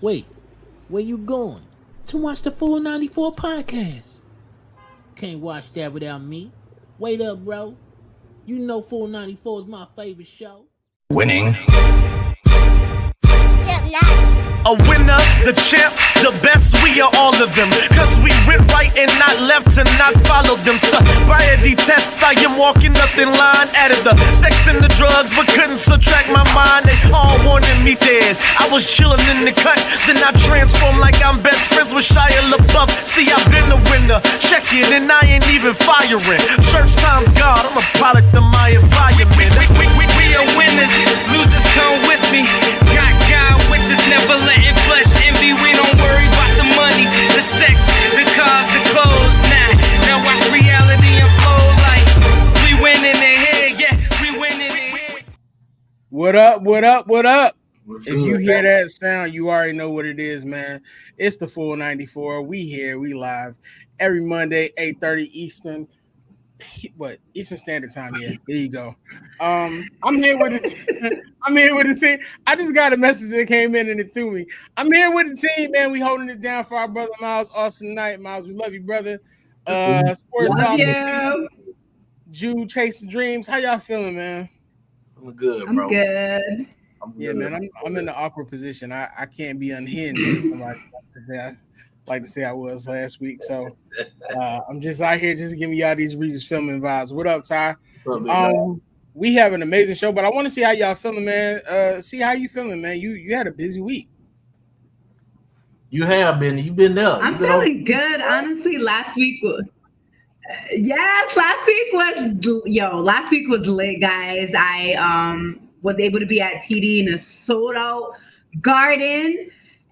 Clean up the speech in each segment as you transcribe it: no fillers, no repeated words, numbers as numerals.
Wait, where you going? To watch the Full 94 podcast. Can't watch that without me. Wait up, bro. You know Full 94 is my favorite show. Winning. A winner, the champ, the best, we are all of them. Cause we went right and not left to not follow them. Sobriety tests, I am walking nothing line. Added the sex and the drugs, but couldn't subtract my mind. They all wanted me dead. I was chilling in the cut, then I transformed like I'm best friends with Shia LaBeouf. See, I've been a winner, check it, and I ain't even firing. Church time's God, I'm a product of my environment. We are winners, losers come with me. Got God with us, never letting flesh envy. We don't worry about the money, the sex, the cars, the clothes. Now watch reality unfold like we winning in here, yeah, we winning in here. What up, what up, what up? What's If good, you hear man? that sound, you already know what it is, man. It's the Full 94. We here, we live every Monday, 8:30 Eastern. What Eastern Standard Time? Yeah, there you go. I'm here with the I'm here with the team. I just got a message that came in and it threw me. I'm here with the team, man. We holding it down for our brother Miles Austin tonight. Miles, we love you, brother. Sports Love Talk, you. Jude chasing dreams. How y'all feeling, man? I'm good, I'm bro. good. I'm Yeah, good. man. I'm in the awkward position. I can't be unhinged. Like to say I was last week. So I'm just out here just giving y'all these Regis filming vibes. What up, Ty? What's up, big dog? We have an amazing show, but I want to see how y'all feeling, man. See how you feeling, man. You had a busy week. You have been. You've been there. I'm You've been feeling good. Honestly, last week was last week was lit, guys. I was able to be at TD in a sold out garden.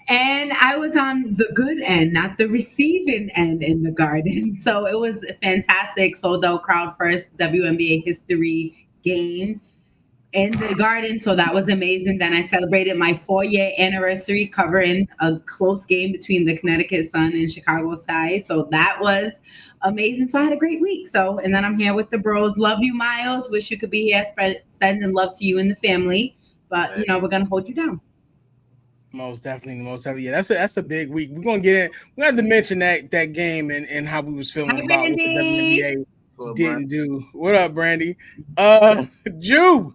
And I was on the good end, not the receiving end in the garden. So it was a fantastic sold out crowd first WNBA history game in the garden. So that was amazing. Then I celebrated my 4-year anniversary covering a close game between the Connecticut Sun and Chicago Sky. So that was amazing. So I had a great week. And then I'm here with the bros. Love you, Miles. Wish you could be here. Sending love to you and the family. But, we're going to hold you down. Most definitely. Yeah, that's a big week. We're gonna get in. We have to mention that game and how we was feeling about what the WNBA didn't do. What up, Brandy? Jew.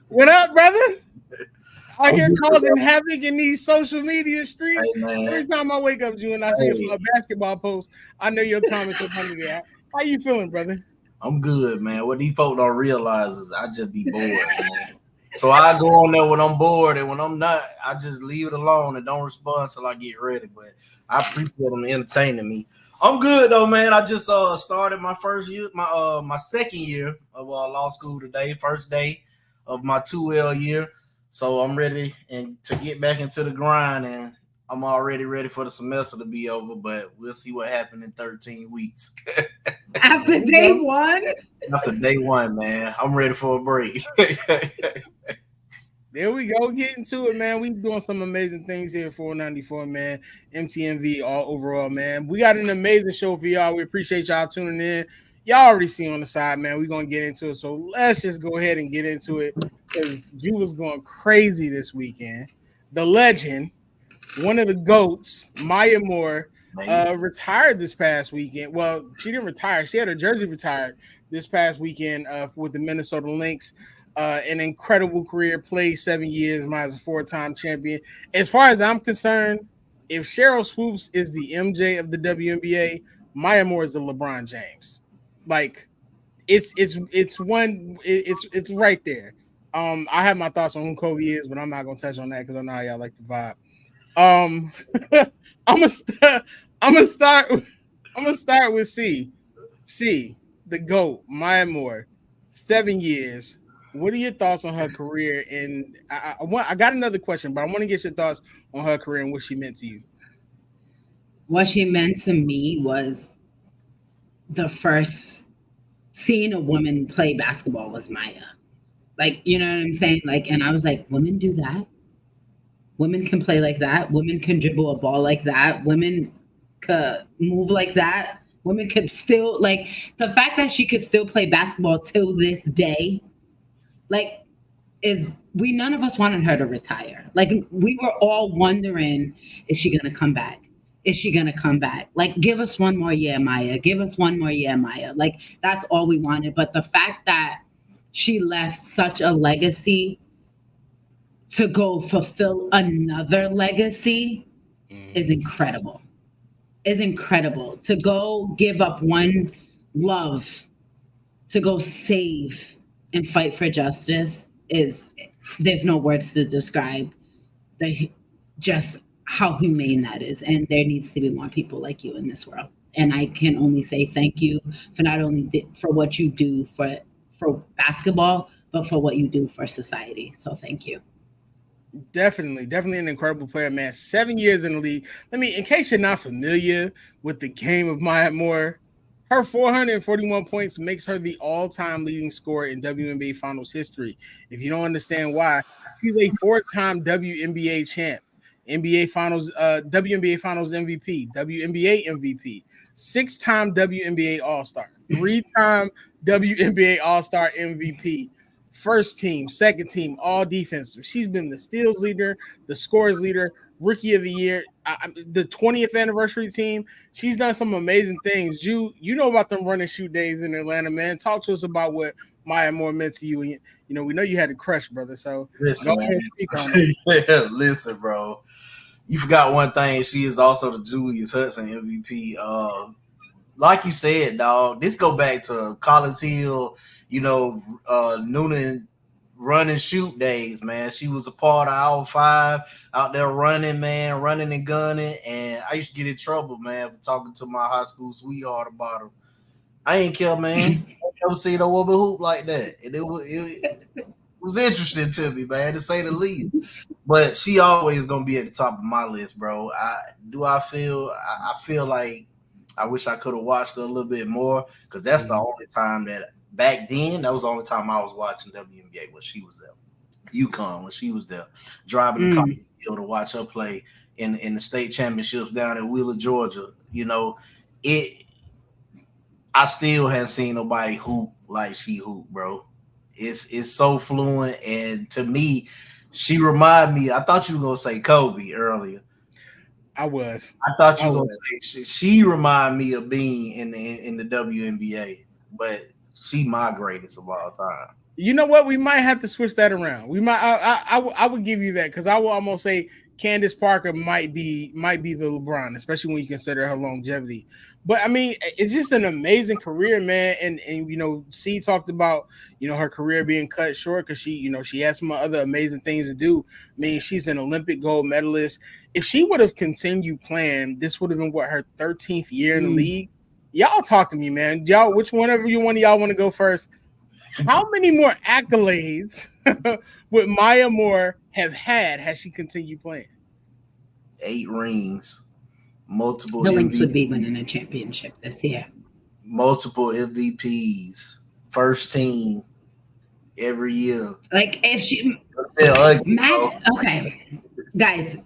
What up, brother? Out here causing havoc in these social media streets. Hey, every time I wake up, Jew, and I see a basketball post, I know your comments are under there. How you feeling, brother? I'm good, man. What these folk don't realize is I just be bored, man. So I go on there when I'm bored, and when I'm not, I just leave it alone and don't respond until I get ready. But I appreciate them entertaining me. I'm good though, man. I just started my first year, my second year of law school today, first day of my 2L year. So I'm ready and to get back into the grind, and I'm already ready for the semester to be over. But we'll see what happens in 13 weeks. After day one? After day one, man. I'm ready for a break. There we go. Get into it, man. We doing some amazing things here at 494, man. MTMV all overall, man. We got an amazing show for y'all. We appreciate y'all tuning in. Y'all already see on the side, man. We're going to get into it. So let's just go ahead and get into it because Jew was going crazy this weekend. The legend, one of the GOATs, Maya Moore, retired this past weekend. Well, she didn't retire. She had her jersey retired this past weekend with the Minnesota Lynx. An incredible career, played 7 years, Maya's a 4-time champion. As far as I'm concerned, if Cheryl Swoops is the MJ of the WNBA, Maya Moore is the LeBron James. Like, it's right there. I have my thoughts on who Kobe is, but I'm not gonna touch on that because I know how y'all like the vibe. I'm gonna start with C, the GOAT, Maya Moore, 7 years. What are your thoughts on her career? And I got another question, but I want to get your thoughts on her career and what she meant to you. What she meant to me was the first seeing a woman play basketball was Maya. Like, you know what I'm saying? Like, and I was like, women do that. Women can play like that. Women can dribble a ball like that. Women could move like that. Women could still, like, the fact that she could still play basketball till this day, like, is none of us wanted her to retire. Like we were all wondering, is she gonna come back? Is she gonna come back? Like, give us one more year, Maya. Give us one more year, Maya. Like that's all we wanted. But the fact that she left such a legacy to go fulfill another legacy is incredible. Is incredible. To go give up one love, to go save and fight for justice is, there's no words to describe the just how humane that is. And there needs to be more people like you in this world. And I can only say thank you for not only for what you do for basketball, but for what you do for society. So thank you. Definitely an incredible player, man. 7 years in the league. In case you're not familiar with the game of Maya Moore, her 441 points makes her the all-time leading scorer in WNBA Finals history. If you don't understand why, she's a 4-time WNBA champ, WNBA Finals MVP, WNBA MVP, 6-time WNBA All-Star, 3-time WNBA All-Star MVP. First team, second team, all defensive. She's been the steals leader, the scores leader, rookie of the year, the 20th anniversary team. She's done some amazing things. You know about them run and shoot days in Atlanta, man. Talk to us about what Maya Moore meant to you. And, we know you had a crush, brother. So listen, go ahead and speak on it. Yeah, listen, bro. You forgot one thing. She is also the Julius Hudson MVP. Like you said, dog, this go back to Collins Hill, Noonan run and shoot days, man. She was a part of our 5 out there running, man, running and gunning. And I used to get in trouble, man, for talking to my high school sweetheart about her. I ain't care, man. I never seen a woman hoop like that. And it was interesting to me, man, to say the least. But she always gonna be at the top of my list, bro. I feel like I wish I could have watched her a little bit more, because that's the only time that back then, that was the only time I was watching WNBA when she was there. UConn, when she was there, driving the college field to watch her play in the state championships down in Wheeler, Georgia. I still haven't seen nobody hoop like she hoop, bro. It's so fluent, and to me, she remind me. I thought you were gonna say Kobe earlier. I was. I thought you were gonna say she remind me of being in the WNBA, but she my greatest of all time. You know what? We might have to switch that around. We might. I would give you that, because I will almost say Candace Parker might be the LeBron, especially when you consider her longevity. But it's just an amazing career, man. And C talked about her career being cut short because she has some other amazing things to do. She's an Olympic gold medalist. If she would have continued playing, this would have been her 13th year in the league. Y'all talk to me, man. Y'all, which one of y'all want to go first? How many more accolades would Maya Moore have had she continued playing? 8 rings. Multiple The Lynx MVP, would be winning a championship this year. multiple MVPs, first team every year. Like if she, okay, guys,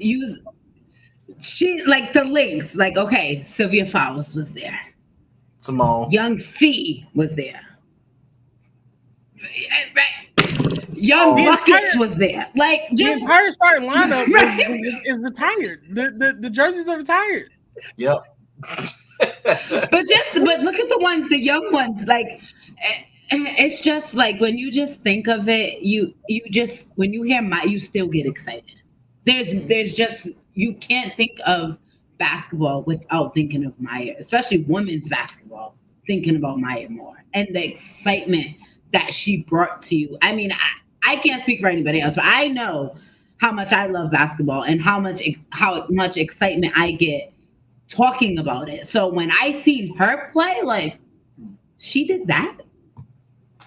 she like the Lynx. Like okay, Sylvia Fowles was there. Simone, Young Fee was there. Young Buckets was there. Like the entire starting lineup is retired. The jerseys are retired. Yep. but look at the young ones. Like it's just like when you just think of it, you just when you hear you still get excited. There's just you can't think of basketball without thinking of Maya, especially women's basketball, thinking about Maya Moore and the excitement that she brought to you. I can't speak for anybody else, but I know how much I love basketball and how much excitement I get talking about it. So when I seen her play, like she did that.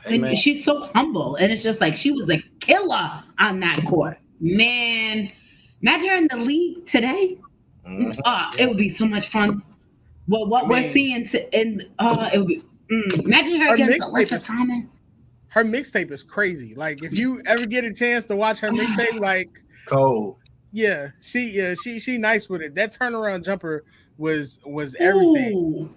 And she's so humble. And it's just like she was a killer on that court. Man, imagine her in the league today. It would be so much fun. Well, what we're seeing it would be imagine her against Alyssa Thomas. Her mixtape is crazy. Like if you ever get a chance to watch her mixtape, like cold. Yeah, she nice with it. That turnaround jumper was everything. Ooh,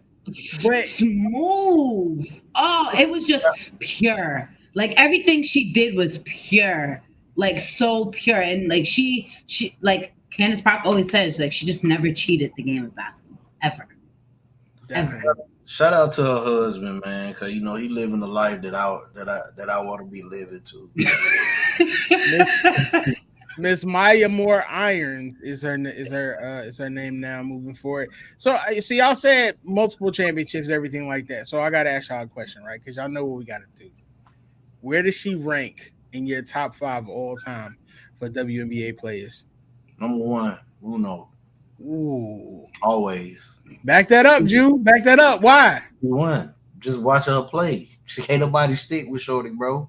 but smooth. Oh, it was just pure. Like everything she did was pure. like so pure, and like she like Candace Park always says, like she just never cheated the game of basketball ever. Definitely. Ever. Shout out to her husband, man, because he living the life that I want to be living too. Miss Maya Moore Irons is her name now moving forward. So y'all said multiple championships, everything like that. So I gotta ask y'all a question, right? Because y'all know what we gotta do. Where does she rank in your top 5 all time for WNBA players? Number 1, Uno. Ooh. Always. Back that up, Jew. Back that up. Why? One. Just watch her play. She can't nobody stick with Shorty, bro.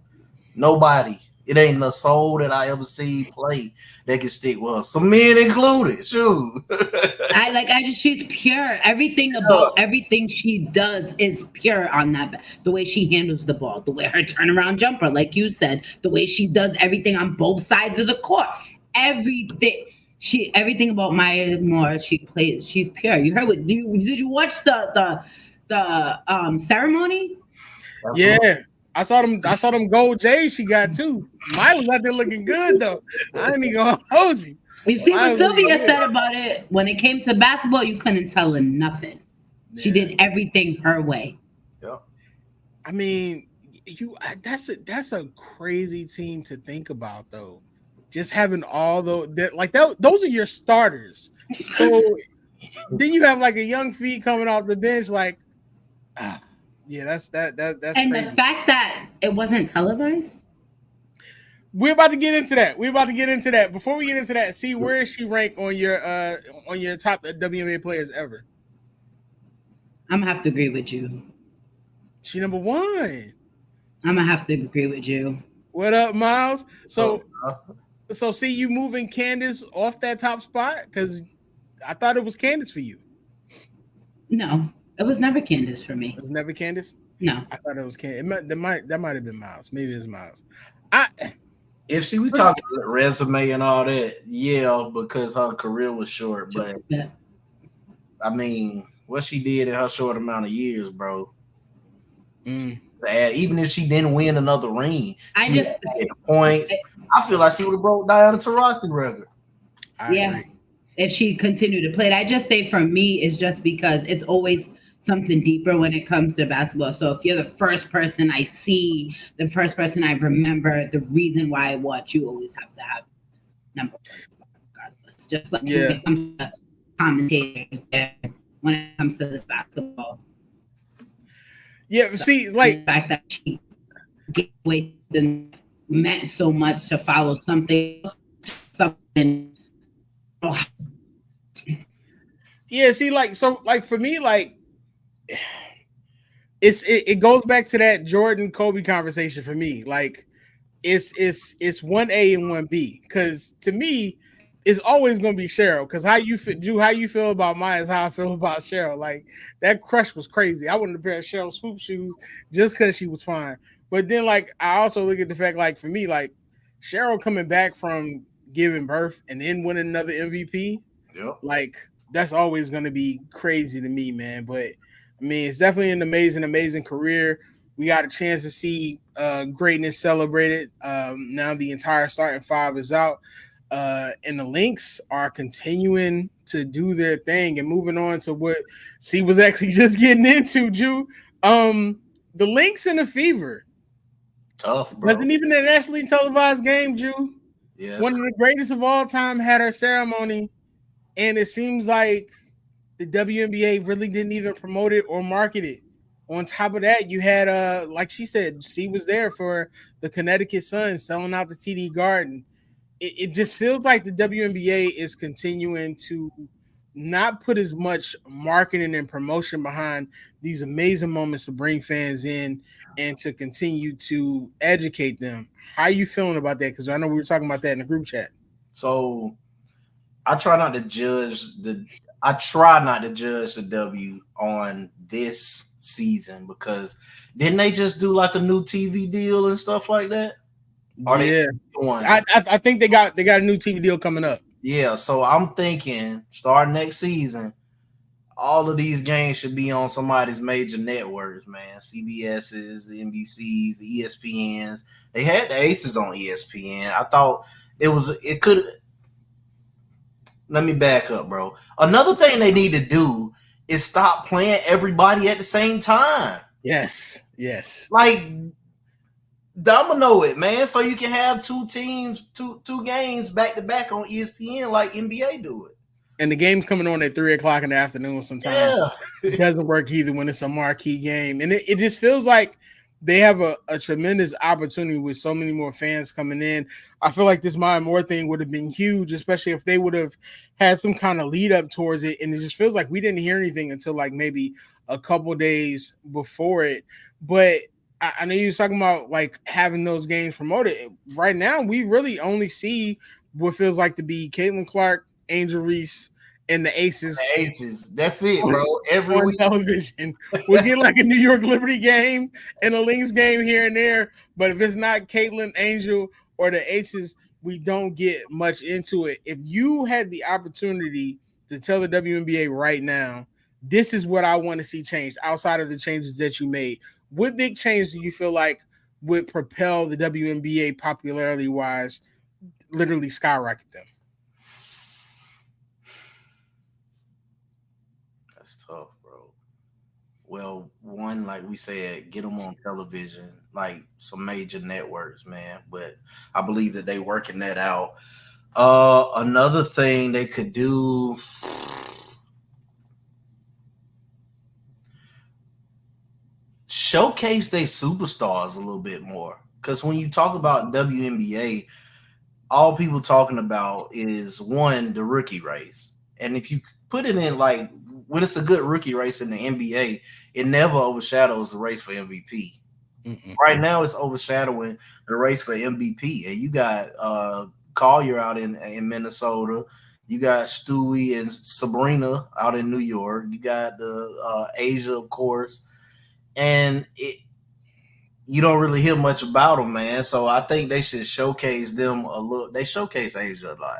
Nobody. It ain't a soul that I ever see play that can stick with her. Some men included. Shoot. She's pure. Everything about everything she does is pure on that. The way she handles the ball, the way her turnaround jumper, like you said, the way she does everything on both sides of the court. Everything about Maya Moore, she plays. She's pure. You heard what? Did you watch the ceremony? Yeah, I saw them gold J's she got too. Maya was out there looking good though. I ain't even gonna hold you. You see what Sylvia said about it? When it came to basketball, you couldn't tell her nothing. Yeah. She did everything her way. Yeah. I mean, that's a crazy team to think about though. Just having all those those are your starters. So then you have like a young feet coming off the bench, like that's and crazy. The fact that it wasn't televised. We're about to get into that. Before we get into that, see where is she ranked on your top WNBA players ever? I'm gonna have to agree with you. She number 1. I'm gonna have to agree with you. What up, Miles? So see you moving Candace off that top spot because I thought it was Candace for you. No, it was never Candace for me. It was never Candace? No, I thought it was Candace. That might have been Miles. Maybe it's Miles. If we talking resume and all that, yeah, because her career was short. But I mean, what she did in her short amount of years, bro. Even if she didn't win another ring, she had the points. I feel like she would have broke Diana Taurasi record. I agree. If she continued to play it. I just say for me, it's just because it's always something deeper when it comes to basketball. So if you're the first person I see, the first person I remember, the reason why I watch, you always have to have number 1 regardless. Just like when it comes to commentators and when it comes to this basketball. Yeah, see, like the fact that she gave away meant so much to follow something. Oh. Yeah, see, for me, like it goes back to that Jordan Kobe conversation for me. Like it's 1A and 1B because to me it's always gonna be Cheryl. Because how you feel about Maya is how I feel about Cheryl. Like that crush was crazy. I wanted a pair of Cheryl swoop shoes just because she was fine. But then like I also look at the fact like for me like Cheryl coming back from giving birth and then winning another MVP. Yep. Like that's always going to be crazy to me, man. But I mean, it's definitely an amazing career. We got a chance to see greatness celebrated. Now the entire starting 5 is out, and the Lynx are continuing to do their thing and moving on to what C was actually just getting into. Jew, the Lynx and the Fever. Tough, bro. Wasn't even a nationally televised game, Jew. Yeah, one of the greatest of all time had her ceremony. And it seems like the WNBA really didn't even promote it or market it. On top of that, you had, like she said, she was there for the Connecticut Sun selling out the TD Garden. It just feels like the WNBA is continuing to not put as much marketing and promotion behind these amazing moments to bring fans in and to continue to educate them. How are you feeling about that? Because I know we were talking about that in the group chat. So I try not to judge the W on this season because didn't they just do like a new TV deal and stuff like that? I think they got a new TV deal coming up. Yeah, so I'm thinking starting next season, all of these games should be on somebody's major networks, man. CBS's, NBC's, the ESPN's. They had the Aces on ESPN. I thought it could. Let me back up, bro. Another thing they need to do is stop playing everybody at the same time. Yes. Like domino it, man, so you can have two teams, two games back to back on ESPN like NBA do it. And the game's coming on at 3:00 in the afternoon sometimes. Yeah. It doesn't work either when it's a marquee game. And it just feels like they have a tremendous opportunity with so many more fans coming in. I feel like this Maya Moore thing would have been huge, especially if they would have had some kind of lead up towards it. And it just feels like we didn't hear anything until like maybe a couple days before it. But I know you were talking about like having those games promoted. Right now, we really only see what feels like to be Caitlin Clark, Angel Reese, and the Aces. That's it, bro. Every on week. television. We'll get like a New York Liberty game and a Lynx game here and there. But if it's not Caitlin, Angel, or the Aces, we don't get much into it. If you had the opportunity to tell the WNBA right now, this is what I want to see changed outside of the changes that you made, what big change do you feel like would propel the WNBA popularity-wise, literally skyrocket them? That's tough, bro. Well, one, like we said, get them on television, like some major networks, man. But I believe that they working that out. Another thing they could do, showcase their superstars a little bit more. Because when you talk about WNBA, all people talking about is one, the rookie race. And if you put it in like when it's a good rookie race in the NBA, it never overshadows the race for MVP. Right now, it's overshadowing the race for MVP. And you got Collier out in Minnesota. You got Stewie and Sabrina out in New York. You got the Asia, of course. And you don't really hear much about them, man. So I think they should showcase them a little. They showcase Asia a lot.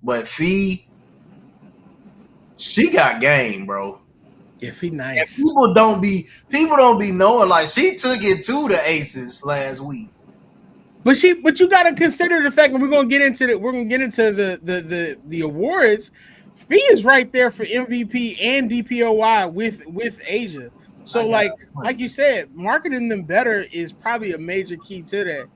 But Fee, she got game, bro. Yeah, Fee nice. And people don't be knowing, like, she took it to the Aces last week. But you got to consider the fact, and we're gonna get into the awards. Fee is right there for MVP and DPOY with Asia. So like you said, marketing them better is probably a major key to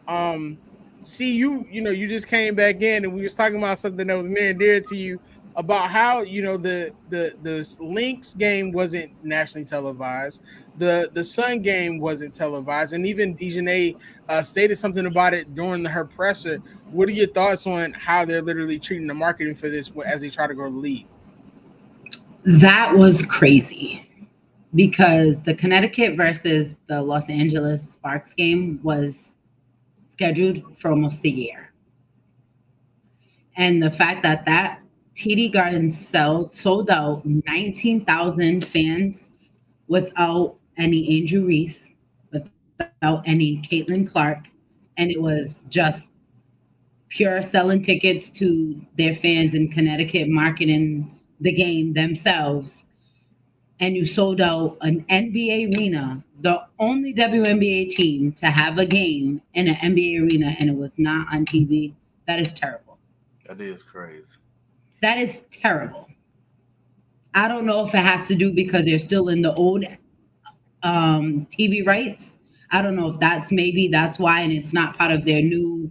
that. See, you just came back in and we was talking about something that was near and dear to you about how the Lynx game wasn't nationally televised, the Sun game wasn't televised, and even Dejanay stated something about it during her presser. What are your thoughts on how they're literally treating the marketing for this as they try to grow the league? That was crazy. Because the Connecticut versus the Los Angeles Sparks game was scheduled for almost a year. And the fact that TD Garden sold out 19,000 fans without any Angel Reese, without any Caitlin Clark, and it was just pure selling tickets to their fans in Connecticut, marketing the game themselves. And you sold out an NBA arena, the only WNBA team to have a game in an NBA arena, and it was not on TV. That is terrible. That is crazy. That is terrible. I don't know if it has to do because they're still in the old TV rights. I don't know if that's why, and it's not part of their new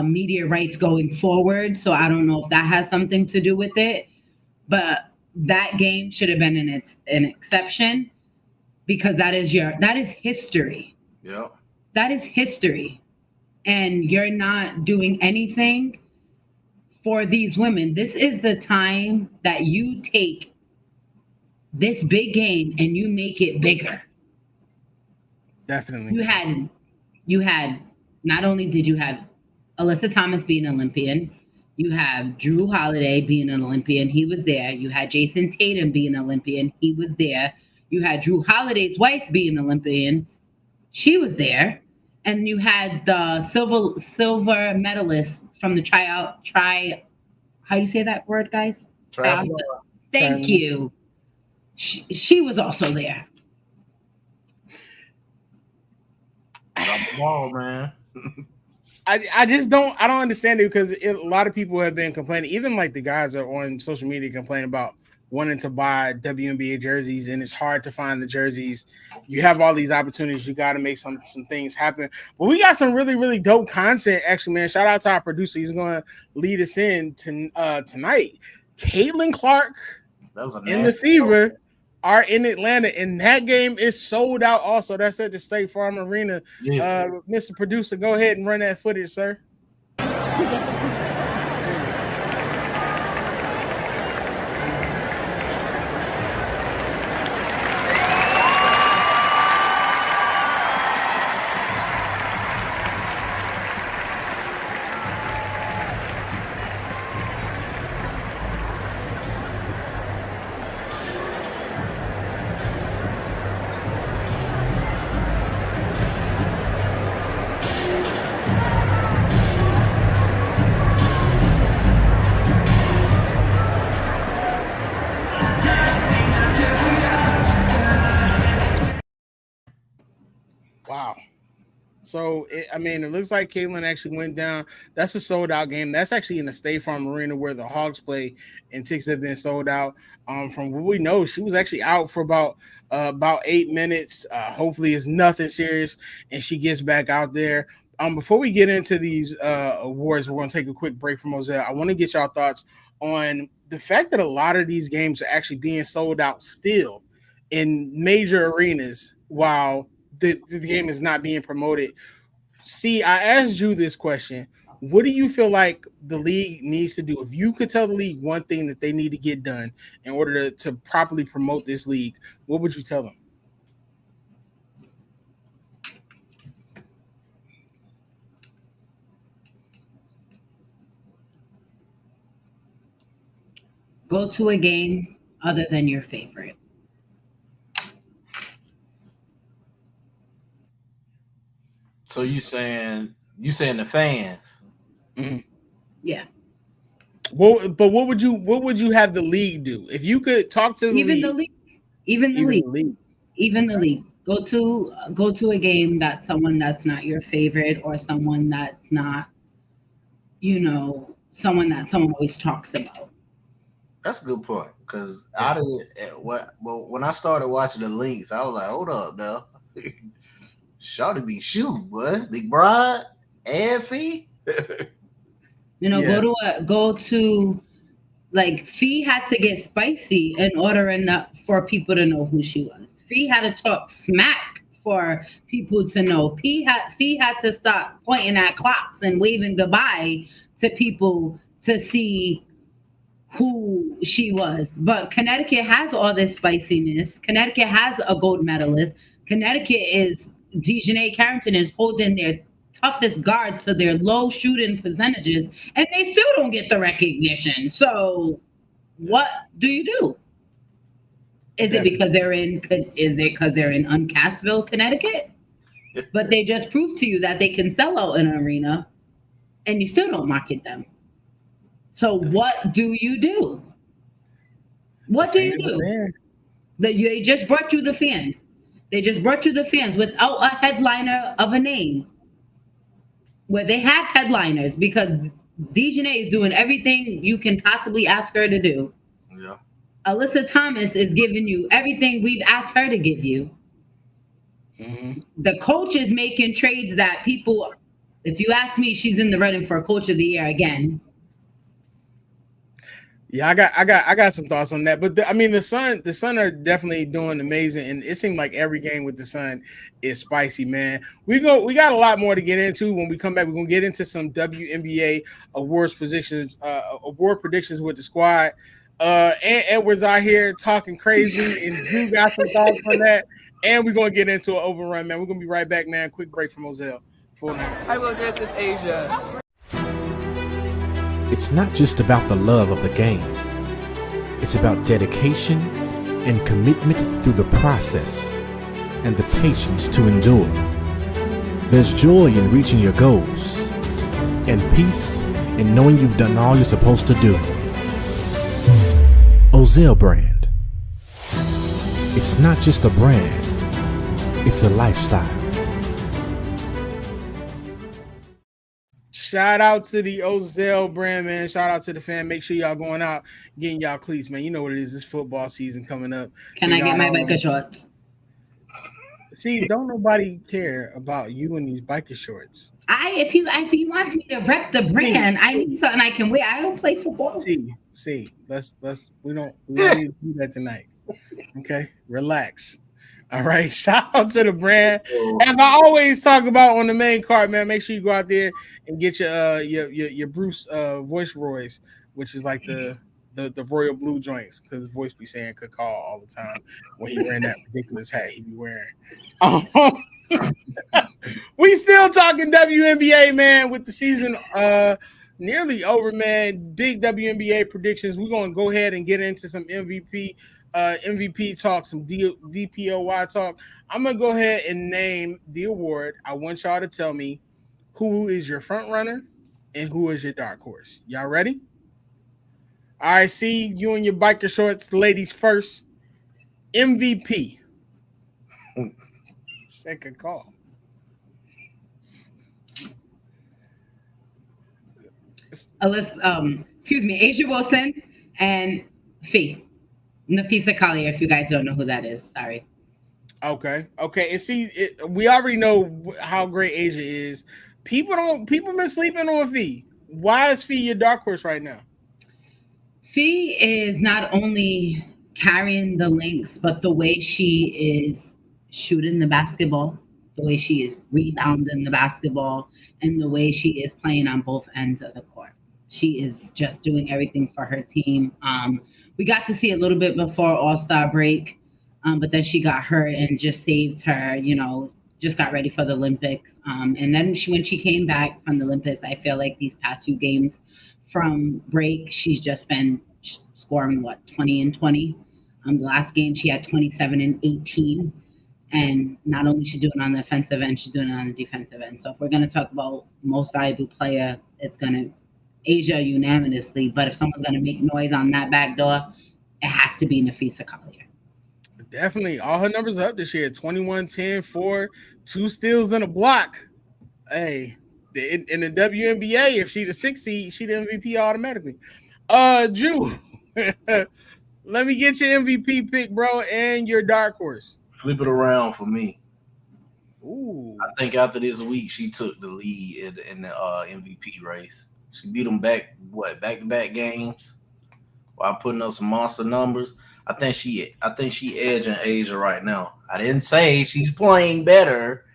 media rights going forward. So I don't know if that has something to do with it. But that game should have been an exception because that is history. Yeah. That is history. And you're not doing anything for these women. This is the time that you take this big game and you make it bigger. Definitely. You had not only did you have Alyssa Thomas being an Olympian, you have Drew Holiday being an Olympian. He was there. You had Jason Tatum being an Olympian. He was there. You had Drew Holiday's wife being an Olympian. She was there. And you had the silver medalist from the how do you say that word, guys? Triathlon. Thank you. she was also there. Drop the ball, man. I just don't understand it because a lot of people have been complaining. Even like the guys are on social media complaining about wanting to buy WNBA jerseys, and it's hard to find the jerseys. You have all these opportunities. You got to make some things happen. But we got some really, really dope content, actually, man. Shout out to our producer. He's going to lead us in tonight. Caitlin Clark and the Fever are in Atlanta, and that game is sold out also. That's at the State Farm Arena. Yeah. Mr. Producer, go ahead and run that footage, sir. Wow. So, it looks like Caitlin actually went down. That's a sold-out game. That's actually in the State Farm Arena where the Hawks play, and tickets have been sold out. From what we know, she was actually out for about 8 minutes. Hopefully it's nothing serious, and she gets back out there. Before we get into these awards, we're going to take a quick break from Moselle. I want to get y'all thoughts on the fact that a lot of these games are actually being sold out still in major arenas while the game is not being promoted. See, I asked you this question. What do you feel like the league needs to do? If you could tell the league one thing that they need to get done in order to properly promote this league, what would you tell them? Go to a game other than your favorite. So you saying the fans? Mm-hmm. Yeah. Well, but what would you have the league do if you could talk to Even the league? Go to a game that's someone that's not your favorite or someone that's not, someone that someone always talks about. That's a good point because when I started watching the Lynx, I was like, hold up now. Shawty be shooting, boy. Big Bride and Fee. Go to like Fee had to get spicy in order for people to know who she was. Fee had to talk smack for people to know. Fee had to stop pointing at clocks and waving goodbye to people to see who she was. But Connecticut has all this spiciness. Connecticut has a gold medalist. Connecticut is Dejanay Carrington is holding their toughest guards to their low shooting percentages, and they still don't get the recognition. So, what do you do? Is it because they're in Uncasville, Connecticut? But they just proved to you that they can sell out an arena, and you still don't market them. So, what do you do? What do you do? They just brought you the fan. They just brought you the fans without a headliner of a name. Where they have headliners because Dejanay is doing everything you can possibly ask her to do. Yeah. Alyssa Thomas is giving you everything we've asked her to give you. Mm-hmm. The coach is making trades that people, if you ask me, she's in the running for Coach of the Year again. Yeah, I got some thoughts on that, but the Sun are definitely doing amazing, and it seemed like every game with the Sun is spicy, man. We got a lot more to get into when we come back. We're gonna get into some WNBA award predictions with the squad. And Edwards out here talking crazy, and you got some thoughts on that. And we're gonna get into an overrun, man. We're gonna be right back, man. Quick break from Moselle. Hi, Will Dress, it's Asia. It's not just about the love of the game. It's about dedication and commitment through the process and the patience to endure. There's joy in reaching your goals and peace in knowing you've done all you're supposed to do. Ozell brand. It's not just a brand, it's a lifestyle. Shout out to the Ozell brand, man. Shout out to the fan. Make sure y'all going out, getting y'all cleats, man. You know what it is. This football season coming up. Can I get my biker shorts? See, don't nobody care about you in these biker shorts. If he wants me to rep the brand, I need something I can wear. I don't play football. See, let's we don't need to do that tonight. Okay, relax. All right, shout out to the brand. As I always talk about on the main card, man. Make sure you go out there and get your Bruce voice Royce, which is like the royal blue joints, because voice be saying could call all the time when he wearing that ridiculous hat he be wearing. We still talking WNBA, man, with the season nearly over, man. Big WNBA predictions. We're gonna go ahead and get into some MVP talk, some DPOY talk. I'm gonna go ahead and name the award. I want y'all to tell me who is your front runner and who is your dark horse. Y'all ready? All right, see you in your biker shorts, ladies first. MVP. Second call. Excuse me, Asia Wilson and Fee. Nafisa Collier, if you guys don't know who that is. Sorry. Okay. And see, we already know how great Asia is. People been sleeping on Fee. Why is Fee your dark horse right now? Fee is not only carrying the links, but the way she is shooting the basketball, the way she is rebounding the basketball, and the way she is playing on both ends of the court. She is just doing everything for her team. We got to see a little bit before All-Star break, but then she got hurt and just saved her, just got ready for the Olympics. And then when she came back from the Olympics, I feel like these past few games from break, she's just been scoring, 20 and 20. The last game, she had 27 and 18. And not only she's doing it on the offensive end, she's doing it on the defensive end. So if we're going to talk about most valuable player, it's going to Asia unanimously. But if someone's going to make noise on that back door, it has to be Nafisa Collier. Definitely. All her numbers are up this year. 21, 10, 4, 2 steals and a block. Hey, in the WNBA, if she the 6th seed, she the MVP automatically. Drew, let me get your MVP pick, bro, and your dark horse. Flip it around for me. Ooh. I think after this week, she took the lead in the MVP race. She beat them back-to-back games while putting up some monster numbers. I think she edging Asia right now. I didn't say she's playing better.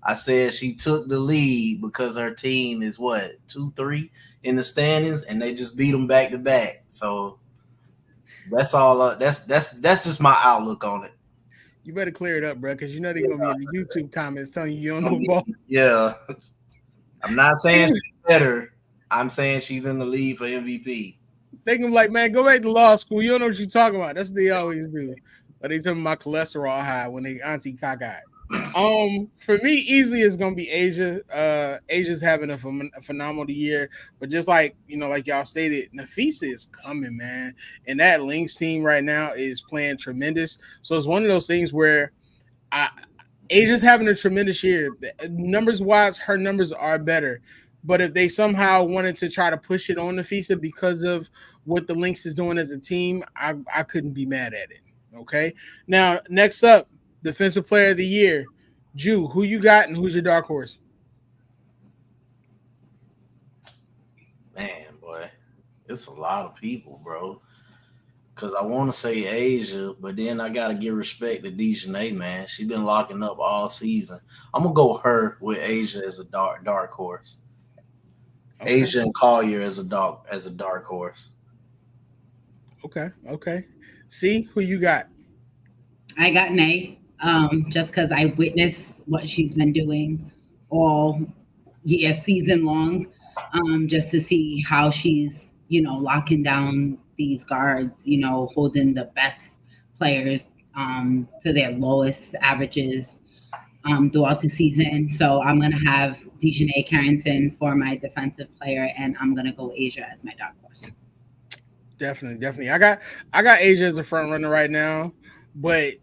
I said she took the lead because her team is 2-3 in the standings, and they just beat them back-to-back. So that's all. That's just my outlook on it. You better clear it up, bro, because you know they're gonna be in the YouTube comments telling you don't know ball. Yeah, I'm not saying she's better. I'm saying she's in the lead for MVP. They can be like, man, go back to law school. You don't know what you're talking about. That's what they always do. But they tell me my cholesterol high when they auntie cockeyed. For me, easily it's gonna be Asia. Asia's having a phenomenal year, but just like like y'all stated, Nafisa is coming, man, and that Lynx team right now is playing tremendous. So it's one of those things where Asia's having a tremendous year. Numbers wise, her numbers are better, but if they somehow wanted to try to push it on Nafisa because of what the Lynx is doing as a team, I couldn't be mad at it. Okay, now next up. Defensive Player of the Year. Jew, who you got and who's your dark horse? Man, boy, it's a lot of people, bro. Because I want to say Asia, but then I got to give respect to Dejanay, man. She's been locking up all season. I'm going to go her with Asia as a dark horse. Okay. Asia and Collier as a dark horse. Okay. See, who you got? I got Nay. Just because I witnessed what she's been doing all year, season long, just to see how she's, locking down these guards, holding the best players to their lowest averages throughout the season. So I'm going to have Dejanay Carrington for my defensive player, and I'm going to go Asia as my dark horse. Definitely. I got Asia as a front runner right now, but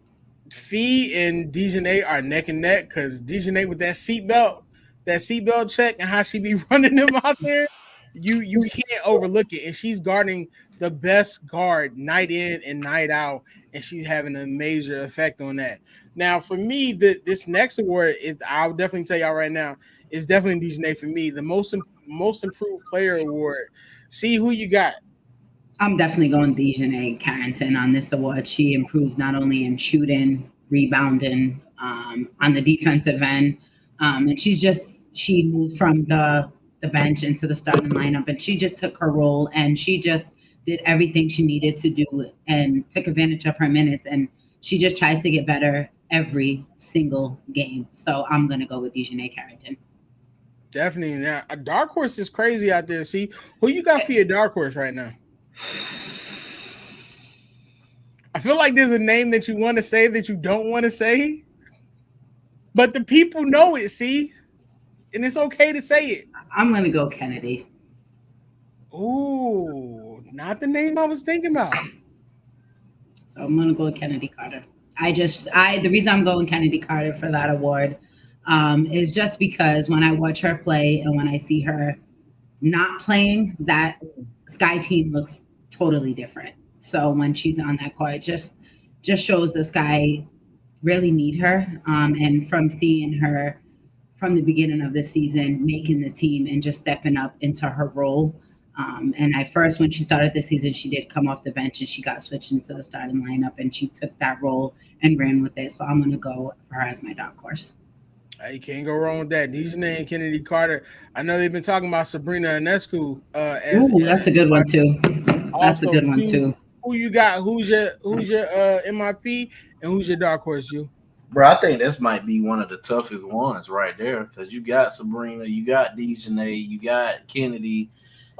Fee and Dejanay are neck and neck because Dejanay with that seatbelt check and how she be running them out there, you can't overlook it. And she's guarding the best guard night in and night out, and she's having a major effect on that. Now, for me, this next award is I'll definitely tell y'all right now is definitely Dejanay for me. The most improved player award. See who you got. I'm definitely going Dejanay Carrington on this award. She improved not only in shooting, rebounding, on the defensive end, and she moved from the bench into the starting lineup, and she just took her role and she just did everything she needed to do and took advantage of her minutes. And she just tries to get better every single game. So I'm gonna go with Dejanay Carrington. Definitely. Now, a dark horse is crazy out there. See who you got for your dark horse right now. I feel like there's a name that you want to say that you don't want to say, but the people know it, see? And it's okay to say it. I'm going to go Kennedy. Ooh, not the name I was thinking about. So I'm going to go Kennedy Carter. The reason I'm going Kennedy Carter for that award is just because when I watch her play and when I see her not playing, that Sky team looks totally different. So when she's on that court, just shows the Sky really need her. And from seeing her from the beginning of the season, making the team and just stepping up into her role. And at first, when she started this season, she did come off the bench and she got switched into the starting lineup and she took that role and ran with it. So I'm going to go for her as my dark horse. You can't go wrong with that. Dejanay and Kennedy Carter. I know they've been talking about Sabrina Ionescu. That's a good one too. That's a good one too. Who you got? Who's your MIP and who's your dark horse, you? Bro, I think this might be one of the toughest ones right there because you got Sabrina, you got Dejanay, you got Kennedy,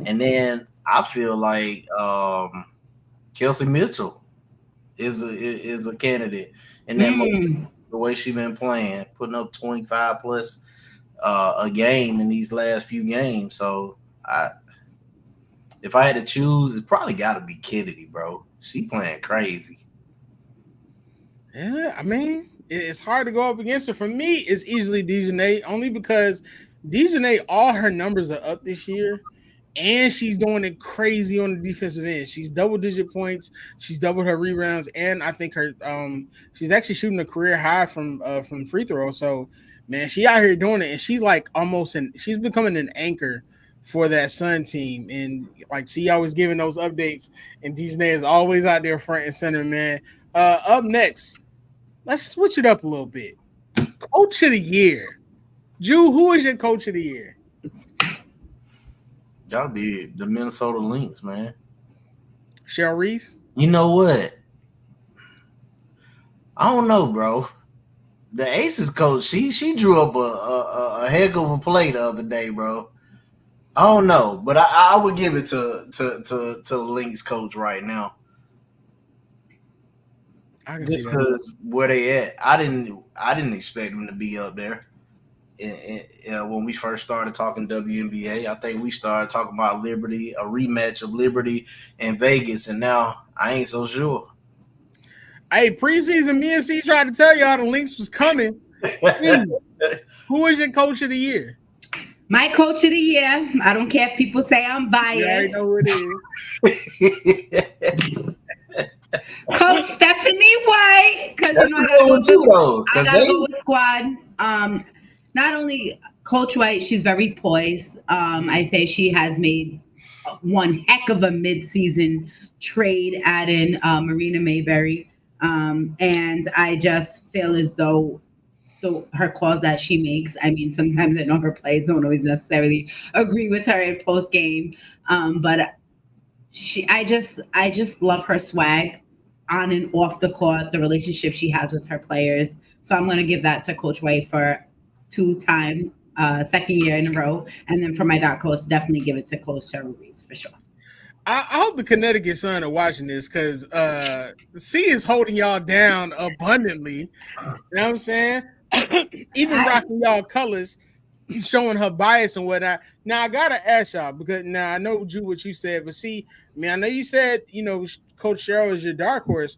and then I feel like Kelsey Mitchell is a candidate in that the way she's been playing, putting up 25 plus a game in these last few games. So if I had to choose, it probably got to be Kennedy, bro. She playing crazy. Yeah, I mean, it's hard to go up against her. For me, it's easily Dejanay, only because Dejanay, all her numbers are up this year, and she's doing it crazy on the defensive end. She's double-digit points. She's doubled her rebounds, and I think her she's actually shooting a career high from free throw. So, man, she out here doing it, and she's like she's becoming an anchor for that Sun team. And like, she always giving those updates, and Dejanay is always out there front and center, man. Up next, let's switch it up a little bit. Coach of the year. Drew, who is your coach of the year? Gotta be the Minnesota Lynx, man. Cheryl Reeve? You know what? I don't know, bro. The Aces coach, she drew up a heck of a play the other day, bro. I don't know, but I would give it to the Lynx coach right now. Just because where they at, I didn't expect them to be up there. When we first started talking WNBA, I think we started talking about Liberty, a rematch of Liberty and Vegas, and now I ain't so sure. Hey, preseason, me and C tried to tell y'all the Lynx was coming. Who is your coach of the year? My coach of the year, I don't care if people say I'm biased. Yeah, I know it is. Coach Stephanie White. That's a good one too, though. I gotta go with squad. Not only Coach White, she's very poised. I say she has made one heck of a mid-season trade, adding Marina Mayberry. And I just feel as though her calls that she makes, I mean, sometimes I know her plays don't always necessarily agree with her in post game, but I just love her swag on and off the court, the relationship she has with her players. So I'm going to give that to Coach White for 2-time second year in a row, and then for my dark horse, definitely give it to Coach Cheryl Reeves for sure. I hope the Connecticut Sun are watching this because C is holding y'all down abundantly. You know what I'm saying? Even rocking y'all colors, showing her bias and whatnot. Now, I got to ask y'all, because now I know, Drew, what you said, but see, I mean, I know you said, Coach Cheryl is your dark horse,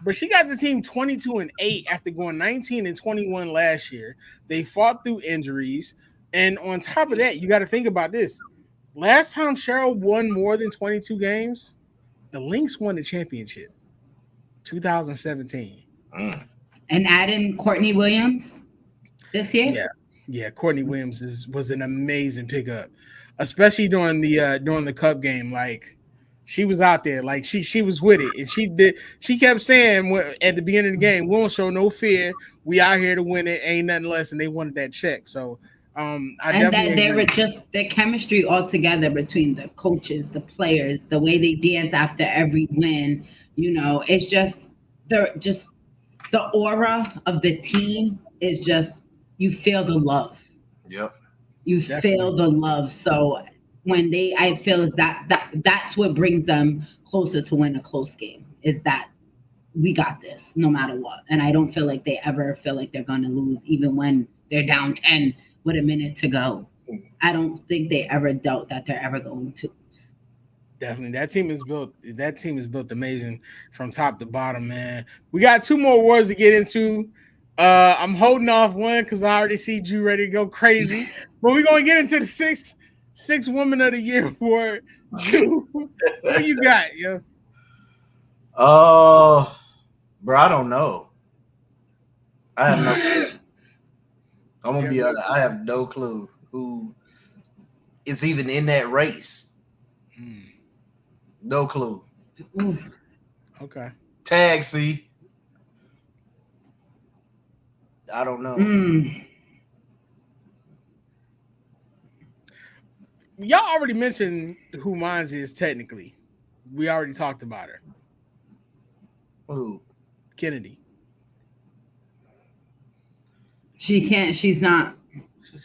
But she got the team 22-8 after going 19-21 last year. They fought through injuries. And on top of that, you got to think about this. Last time Cheryl won more than 22 games, the Lynx won the championship, 2017. And add in Courtney Williams this year. Yeah. Courtney Williams was an amazing pickup, especially during the Cup game. Like, she was out there, like she was with it, and she kept saying at the beginning of the game, "We won't show no fear. We out here to win it. Ain't nothing less." And they wanted that check. So, they were just the chemistry all together between the coaches, the players, the way they dance after every win. You know, it's just the aura of the team is just, you feel the love. Yep. You feel the love. So when I feel is that's what brings them closer to win a close game, is that we got this no matter what. And I don't feel like they ever feel like they're going to lose, even when they're down 10 with a minute to go. I don't think they ever doubt that they're ever going to lose. Definitely. That team is built amazing from top to bottom, man. We got 2 more awards to get into. I'm holding off one because I already see Drew ready to go crazy. But we're going to get into the six Women of the Year award. Drew, what you got, yo? Bro, I don't know. I have no clue. I'm gonna be honest, I have no clue who is even in that race. No clue. Okay. Taxi. I don't know. Y'all already mentioned who mine is technically. We already talked about her. Who? Kennedy. She's not. She's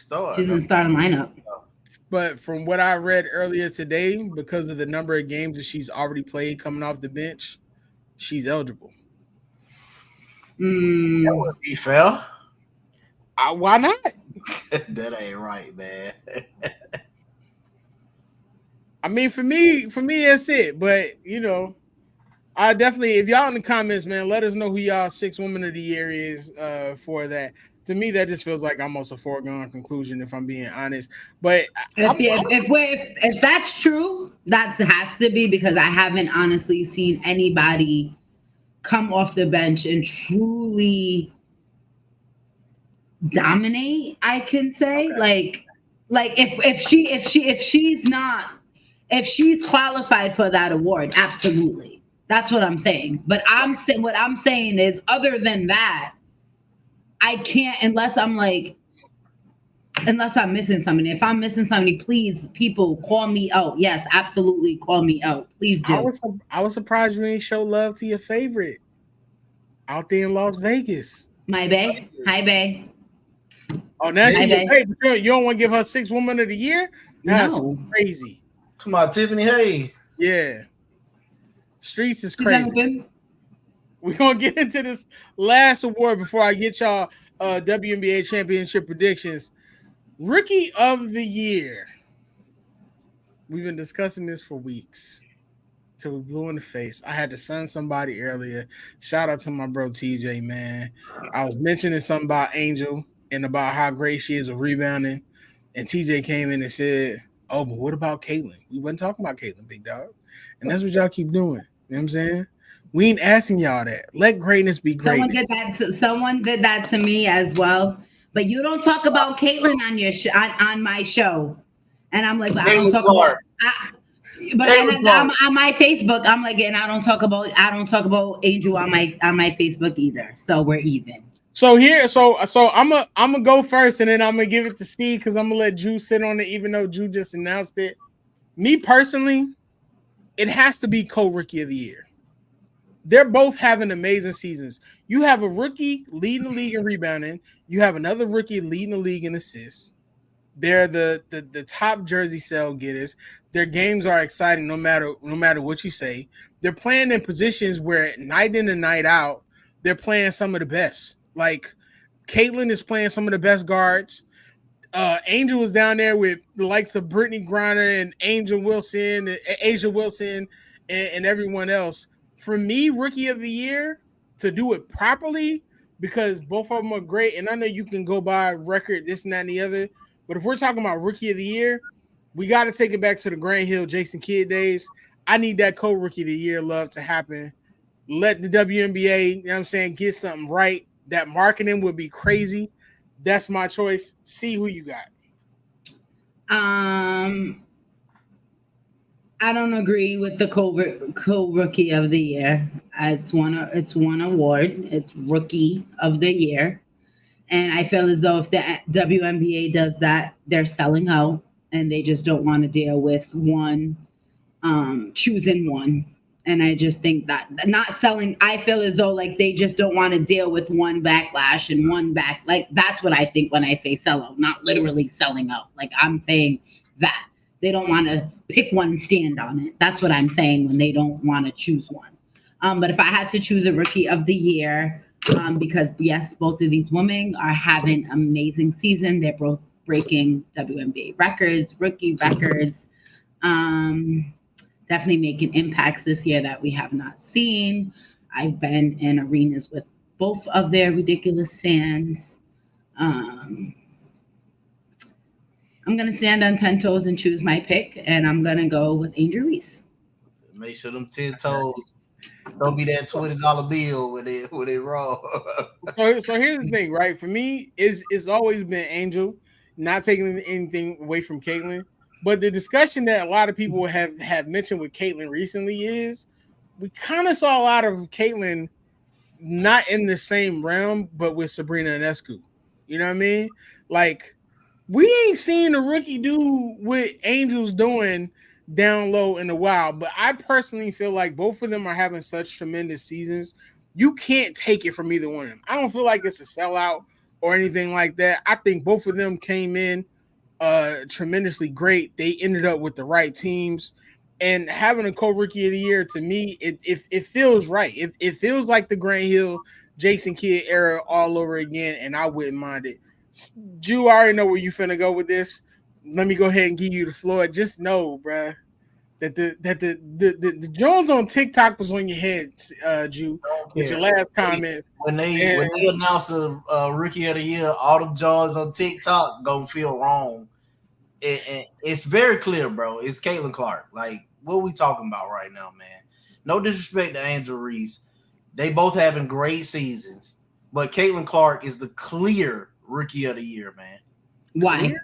in the starting lineup. But from what I read earlier today, because of the number of games that she's already played coming off the bench, she's eligible. That would be fair. Why not? That ain't right, man. I mean, for me, that's it. But you know, I definitely, if y'all in the comments, man, let us know who y'all 6 Women of the Year is for that. To me, that just feels like almost a foregone conclusion, if I'm being honest. But if that's true, that has to be, because I haven't honestly seen anybody come off the bench and truly dominate. I can say, okay. like if she's qualified for that award, absolutely. That's what I'm saying. But what I'm saying is, other than that, I can't, unless I'm missing somebody. If I'm missing somebody, please, people, call me out. Yes, absolutely, call me out. Please do. I was surprised you didn't show love to your favorite out there in Las Vegas. My bae. Hi, bae. Oh, now she's hey, you don't want to give her 6 Women of the Year? That's crazy. To my Tiffany, hey. Yeah. Streets is crazy. We're going to get into this last award before I get y'all WNBA championship predictions. Rookie of the Year. We've been discussing this for weeks till we blew in the face. I had to send somebody earlier. Shout out to my bro TJ, man. I was mentioning something about Angel and about how great she is with rebounding. And TJ came in and said, "Oh, but what about Caitlin? We wasn't talking about Caitlin, big dog." And that's what y'all keep doing. You know what I'm saying? We ain't asking y'all that. Let greatness be great. Someone did that to me as well. But you don't talk about Caitlin on your on my show. And I'm like, I don't talk about. But on my Facebook, I'm like, and I don't talk about Angel on my Facebook either. So we're even. So I'm gonna go first, and then I'm gonna give it to Steve because I'm gonna let Drew sit on it, even though Drew just announced it. Me personally, it has to be co-rookie of the year. They're both having amazing seasons. You have a rookie leading the league in rebounding. You have another rookie leading the league in assists. They're the top jersey sale getters. Their games are exciting no matter what you say. They're playing in positions where night in and night out, they're playing some of the best. Like Caitlin is playing some of the best guards. Angel is down there with the likes of Brittany Griner and Asia Wilson and everyone else. For me, rookie of the year, to do it properly, because both of them are great. And I know you can go by record, this and that and the other. But if we're talking about rookie of the year, we got to take it back to the Grant Hill, Jason Kidd days. I need that co-rookie of the year love to happen. Let the WNBA, you know what I'm saying, get something right. That marketing would be crazy. That's my choice. See who you got. I don't agree with the co-rookie of the year. It's one award. It's rookie of the year. And I feel as though if the WNBA does that, they're selling out and they just don't want to deal with one, choosing one. And I just think that not selling, I feel as though like they just don't want to deal with one backlash and one back. Like that's what I think when I say sell out, not literally selling out. Like I'm saying that they don't want to pick one stand on it. That's what I'm saying when they don't want to choose one. But if I had to choose a rookie of the year, because yes, both of these women are having amazing season. They're both breaking WNBA records, rookie records. Definitely making impacts this year that we have not seen. I've been in arenas with both of their ridiculous fans. I'm going to stand on 10 toes and choose my pick, and I'm going to go with Angel Reese. Make sure them 10 toes don't be that $20 bill with it raw. So here's the thing, right? For me, it's always been Angel, not taking anything away from Caitlyn. But the discussion that a lot of people have mentioned with Caitlyn recently is we kind of saw a lot of Caitlyn not in the same realm, but with Sabrina Ionescu. You know what I mean? Like, we ain't seen a rookie do what Angel's doing down low in a while. But I personally feel like both of them are having such tremendous seasons. You can't take it from either one of them. I don't feel like it's a sellout or anything like that. I think both of them came in tremendously great. They ended up with the right teams, and having a co-rookie of the year, to me, it feels right. It feels like the Grant Hill, Jason Kidd era all over again, and I wouldn't mind it. Jew, I already know where you finna go with this. Let me go ahead and give you the floor. Just know, bruh, that the Jones on TikTok was on your head, Jew, with your last comment. When they announced the rookie of the year, all them Jones on TikTok gonna feel wrong. It's very clear, bro. It's Caitlin Clark. Like, what are we talking about right now, man? No disrespect to Angel Reese. They both having great seasons, but Caitlin Clark is the clear rookie of the year, man. Why?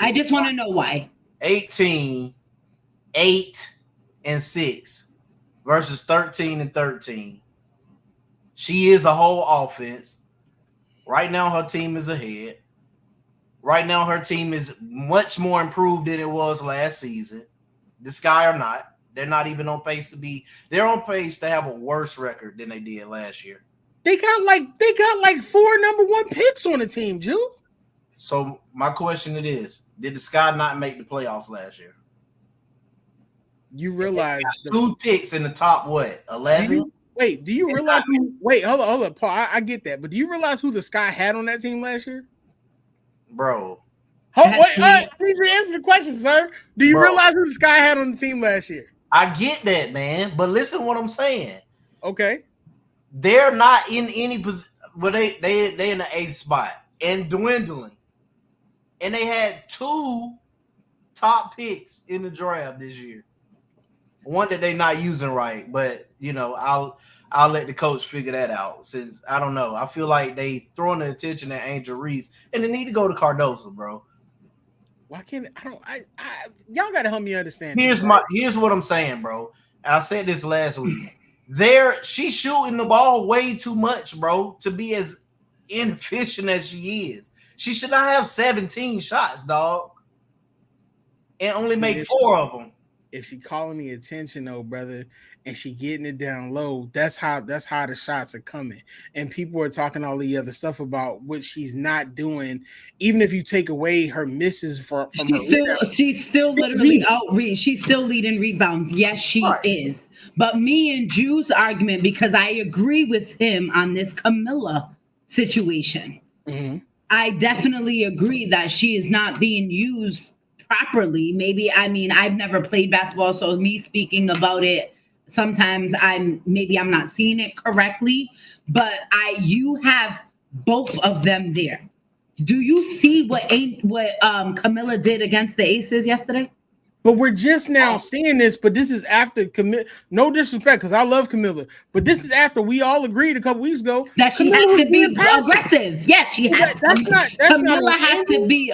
I just want to know why. 18, 8, and 6 versus 13 and 13. She is a whole offense. Right now, her team is ahead. Right now, her team is much more improved than it was last season. The Sky are not. They're not even on pace to be. They're on pace to have a worse record than they did last year. They got like 4 number 1 picks on the team, Jew. So my question is: did the Sky not make the playoffs last year? You realize 2 picks in the top 11? Do you realize hold on, Paul. I get that, but do you realize who the Sky had on that team last year? Bro. Please answer the question, sir. Do you realize who the Sky had on the team last year? I get that, man. But listen what I'm saying. Okay. They're not in any position, but they in the 8th spot and dwindling. And they had 2 top picks in the draft this year. One that they're not using right, but you know, I'll let the coach figure that out. Since I don't know, I feel like they throwing the attention at Angel Reese, and they need to go to Cardoso, bro. Why can't y'all gotta help me understand? Here's what I'm saying, bro. And I said this last week. She's shooting the ball way too much, bro, to be as inefficient as she is. She should not have 17 shots, dog, and only make 4 of them. If she calling the attention, though, brother, and she getting it down low, that's how the shots are coming. And people are talking all the other stuff about what she's not doing. Even if you take away her misses from she's still literally outreach. She's still leading rebounds. Yes, she is. But me and Drew's argument, because I agree with him on this Camilla situation. Mm-hmm. I definitely agree that she is not being used properly. Maybe, I mean, I've never played basketball, so me speaking about it sometimes I'm not seeing it correctly, but you have both of them there. Do you see what Camilla did against the Aces yesterday? But we're just now seeing this, but this is after Camilla. No disrespect, because I love Camilla, but this is after we all agreed a couple weeks ago that she Camilla has to be passive. aggressive. Yes, she has. Camilla has to be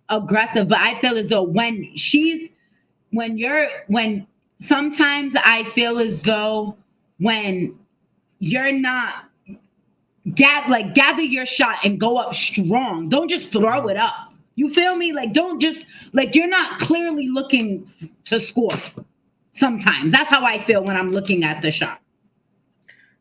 aggressive. But I feel as though sometimes I feel as though when you're not gather your shot and go up strong. Don't just throw it up. You feel me? Like, don't just, like, you're not clearly looking to score. Sometimes that's how I feel when I'm looking at the shot.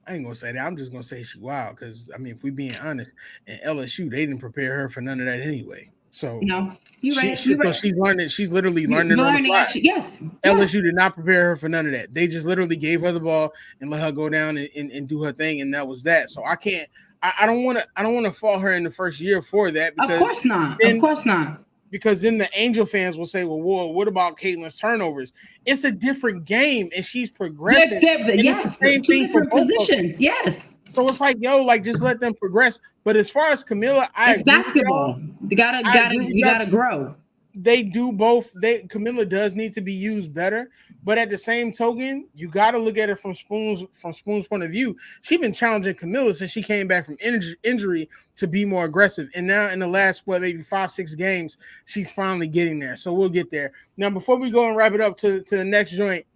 I ain't gonna say that. I'm just gonna say she wild, because I mean, if we being honest, in LSU they didn't prepare her for none of that anyway. So no, you're right. She's learning. She's literally learning on the fly. Yes. LSU did not prepare her for none of that. They just literally gave her the ball and let her go down and do her thing, and that was that. So I can't. I don't want to fault her in the first year for that. Because of course not. Of course not. Because then the Angel fans will say, well, what about Caitlin's turnovers? It's a different game, and she's progressing. Yes, same thing for positions. Yes. So it's like, yo, like, just let them progress. But as far as Camilla, it's basketball. You gotta grow. They do both. Camilla does need to be used better, but at the same token, you got to look at it from Spoon's point of view. She's been challenging Camilla since she came back from injury to be more aggressive, and now in the last maybe 5-6 games, she's finally getting there. So we'll get there. Now, before we go and wrap it up to the next joint,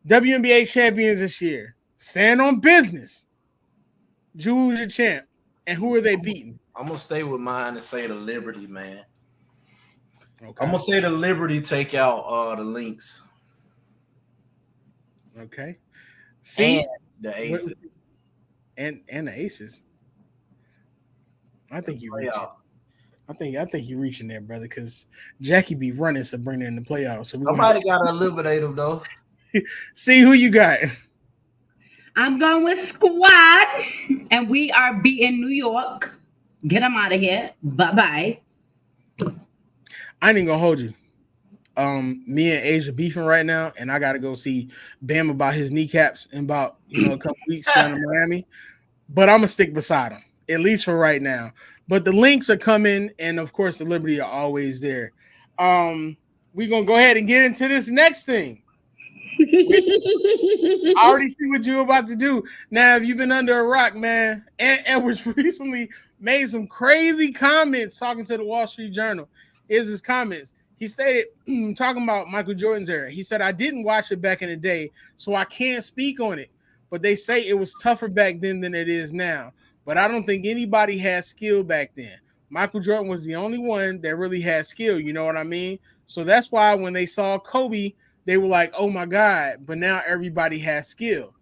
WNBA champions this year, stand on business. Who's your champ, and who are they beating? I'm gonna stay with mine and say the Liberty, man. Okay. I'm gonna say the Liberty take out the Lynx. Okay. See, and the Aces. And the Aces. I think you reaching. I think you're reaching there, brother, because Jackie be running Sabrina in the playoffs. So somebody gotta eliminate them though. See who you got. I'm going with Squad, and we are beating New York. Get them out of here. Bye-bye. I ain't gonna hold you. Me and Asia beefing right now, and I gotta go see Bam about his kneecaps in about a couple weeks down in Miami. But I'm gonna stick beside him, at least for right now. But the Lynx are coming, and of course the Liberty are always there. We're gonna go ahead and get into this next thing. I already see what you're about to do. Now, if you've been under a rock, man, Edwards recently made some crazy comments talking to the Wall Street Journal. Here's his comments. He stated, talking about Michael Jordan's era, he said, I didn't watch it back in the day, so I can't speak on it. But they say it was tougher back then than it is now. But I don't think anybody had skill back then. Michael Jordan was the only one that really had skill. You know what I mean? So that's why when they saw Kobe, they were like, oh, my God. But now everybody has skill.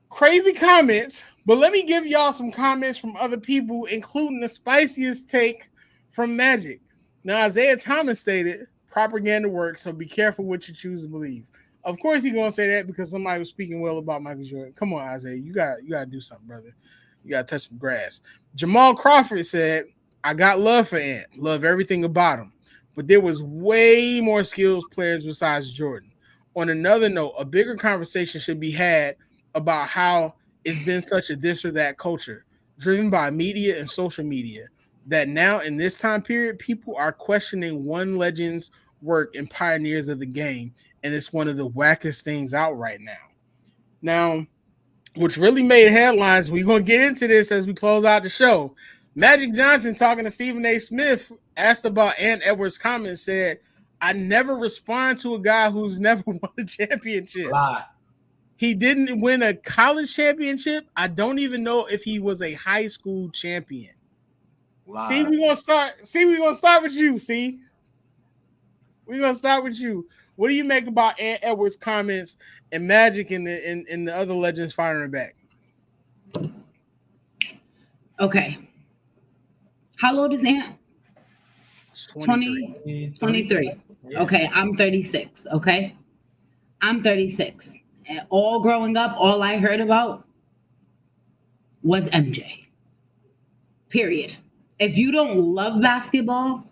Crazy comments. But let me give y'all some comments from other people, including the spiciest take from Magic. Now, Isaiah Thomas stated, propaganda works, so be careful what you choose to believe. Of course, he's going to say that because somebody was speaking well about Michael Jordan. Come on, Isaiah. You got to do something, brother. You got to touch some grass. Jamal Crawford said, I got love for Ant. Love everything about him. But there was way more skilled players besides Jordan. On another note, a bigger conversation should be had about how it's been such a this or that culture, driven by media and social media, that now in this time period, people are questioning one legend's work and pioneers of the game, and it's one of the wackest things out right now. Now, which really made headlines, we're going to get into this as we close out the show. Magic Johnson, talking to Stephen A. Smith, asked about Ant Edwards' comments, said, I never respond to a guy who's never won a championship. Lie. He didn't win a college championship. I don't even know if he was a high school champion. Lie. See, we're gonna start with you. See, we're gonna start with you. What do you make about Ant Edwards' comments and Magic and the other legends firing back? Okay. How old is Ant? 23. Yeah. Okay, I'm 36. Okay, I'm 36. And all growing up, all I heard about was MJ. Period. If you don't love basketball,